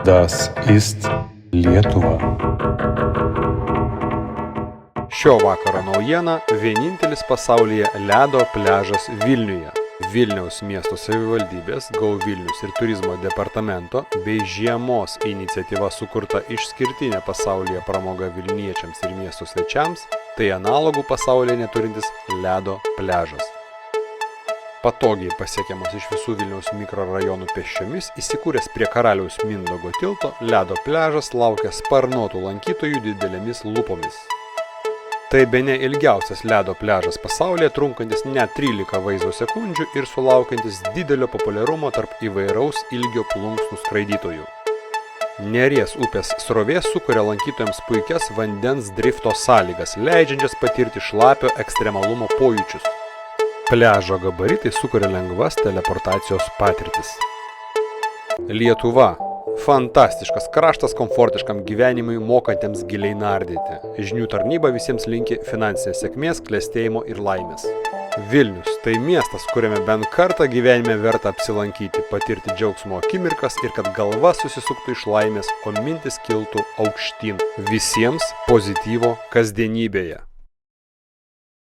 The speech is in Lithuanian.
Das ist Lietuva. Šio vakaro naujiena – vienintelis pasaulyje ledo pliažas Vilniuje. Vilniaus miesto savivaldybės Go Vilnius ir turizmo departamento bei žiemos iniciatyva sukurta išskirtinė pasaulyje pramoga vilniečiams ir miesto svečiams – tai analogų pasaulyje neturintis ledo pliažas. Patogiai pasiekiamas iš visų Vilniaus mikrorajonų pėsčiomis, įsikūręs prie Karaliaus Mindaugo tilto, ledo pliažas laukia sparnuotų lankytojų didelėmis lupomis. Tai bene ilgiausias ledo pliažas pasaulyje, trunkantis net 13 vaizdo sekundžių ir sulaukiantis didelio populiarumo tarp įvairaus ilgio plunksnų skraidytojų. Neries upės srovė sukuria lankytojams puikias vandens drifto sąlygas, leidžiančias patirti šlapio ekstremalumo pojūčius. Pliažo gabaritai sukuria lengvas teleportacijos patirtis. Lietuva. Fantastiškas kraštas komfortiškam gyvenimui, mokantiems giliai nardyti. Žinių tarnyba visiems linki finansinės sėkmės, klestėjimo ir laimės. Vilnius – tai miestas, kuriame bent kartą gyvenime verta apsilankyti, patirti džiaugsmo akimirkas ir kad galva susisuktų iš laimės, o mintis kiltų aukštyn. Visiems pozityvo kasdienybėje.